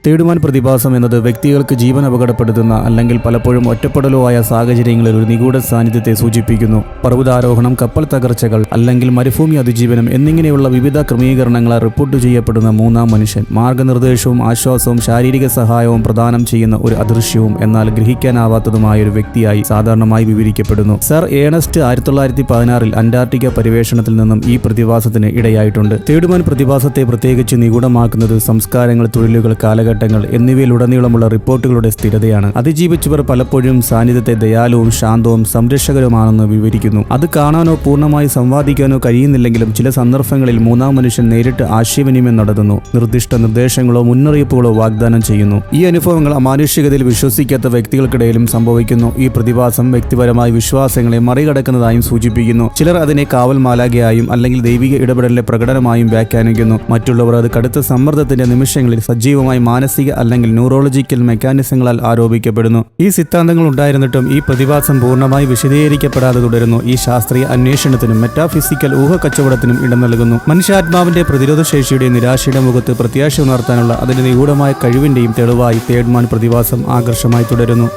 തേടുമാൻ പ്രതിഭാസം എന്നത് വ്യക്തികൾക്ക് ജീവൻ അപകടപ്പെടുത്തുന്ന അല്ലെങ്കിൽ പലപ്പോഴും ഒറ്റപ്പെടലോ ആയ സാഹചര്യങ്ങളിൽ ഒരു നിഗൂഢ സാന്നിധ്യത്തെ സൂചിപ്പിക്കുന്നു. പർവ്വതാരോഹണം, കപ്പൽ തകർച്ചകൾ അല്ലെങ്കിൽ മരുഭൂമി അതിജീവനം എന്നിങ്ങനെയുള്ള വിവിധ ക്രമീകരണങ്ങളാൽ റിപ്പോർട്ട് ചെയ്യപ്പെടുന്ന മൂന്നാം മനുഷ്യൻ മാർഗനിർദ്ദേശവും ആശ്വാസവും ശാരീരിക സഹായവും പ്രദാനം ചെയ്യുന്ന ഒരു അദൃശ്യവും എന്നാൽ ഗ്രഹിക്കാനാവാത്തതുമായ ഒരു വ്യക്തിയായി സാധാരണമായി വിവരിക്കപ്പെടുന്നു. സർ ഏണസ്റ്റ് 1916 അന്റാർട്ടിക്ക പര്യവേഷണത്തിൽ നിന്നും ഈ പ്രതിഭാസത്തിന് ഇടയായിട്ടുണ്ട്. തേടുമാൻ പ്രതിഭാസത്തെ പ്രത്യേകിച്ച് നിഗൂഢമാക്കുന്നത് സംസ്കാരങ്ങൾ, തൊഴിലുകൾ, കാലഘട്ടങ്ങൾ എന്നിവയിലുടനീളമുള്ള റിപ്പോർട്ടുകളുടെ സ്ഥിരതയാണ്. അതിജീവിച്ചവർ പലപ്പോഴും സാന്നിധ്യത്തെ ദയാലുവും ശാന്തവും സംരക്ഷകരുമാണെന്ന് വിവരിക്കുന്നു. അത് കാണാനോ പൂർണ്ണമായി സംവാദിക്കാനോ കഴിയുന്നില്ലെങ്കിലും ചില സന്ദർഭങ്ങളിൽ മൂന്നാം മനുഷ്യൻ നേരിട്ട് ആശയവിനിമയം നടത്തുന്നു, നിർദ്ദിഷ്ട നിർദ്ദേശങ്ങളോ മുന്നറിയിപ്പുകളോ വാഗ്ദാനം ചെയ്യുന്നു. ഈ അനുഭവങ്ങൾ അമാനുഷികതയിൽ വിശ്വസിക്കാത്ത വ്യക്തികൾക്കിടയിലും സംഭവിക്കുന്നു. ഈ പ്രതിഭാസം വ്യക്തിപരമായ വിശ്വാസങ്ങളെ മറികടക്കുന്നതായും സൂചിപ്പിക്കുന്നു. ചിലർ അതിനെ കാവൽ മാലാഖയായും അല്ലെങ്കിൽ ദൈവിക ഇടപെടലിന്റെ പ്രകടനമായും വ്യാഖ്യാനിക്കുന്നു. മറ്റുള്ളവർ അത് കടുത്ത സമ്മർദ്ദത്തിന്റെ നിമിഷങ്ങളിൽ സജീവമായി മാനസിക അല്ലെങ്കിൽ ന്യൂറോളജിക്കൽ മെക്കാനിസങ്ങളാൽ ആരോപിക്കപ്പെടുന്നു. ഈ സിദ്ധാന്തങ്ങൾ ഉണ്ടായിരുന്നിട്ടും ഈ പ്രതിഭാസം പൂർണ്ണമായി വിശദീകരിക്കപ്പെടാതെ തുടരുന്നു. ഈ ശാസ്ത്രീയ അന്വേഷണത്തിനും മെറ്റാഫിസിക്കൽ ഊഹക്കച്ചവടത്തിനും ഇടം നൽകുന്നു. മനുഷ്യാത്മാവിന്റെ പ്രതിരോധശേഷിയുടെയും നിരാശയുടെ മുഖത്ത് പ്രത്യാശ ഉണർത്താനുള്ള അതിന്റെ നിഗൂഢമായ കഴിവിന്റെയും തെളിവായി തേടുമാൻ പ്രതിഭാസം ആകർഷമായി തുടരുന്നു.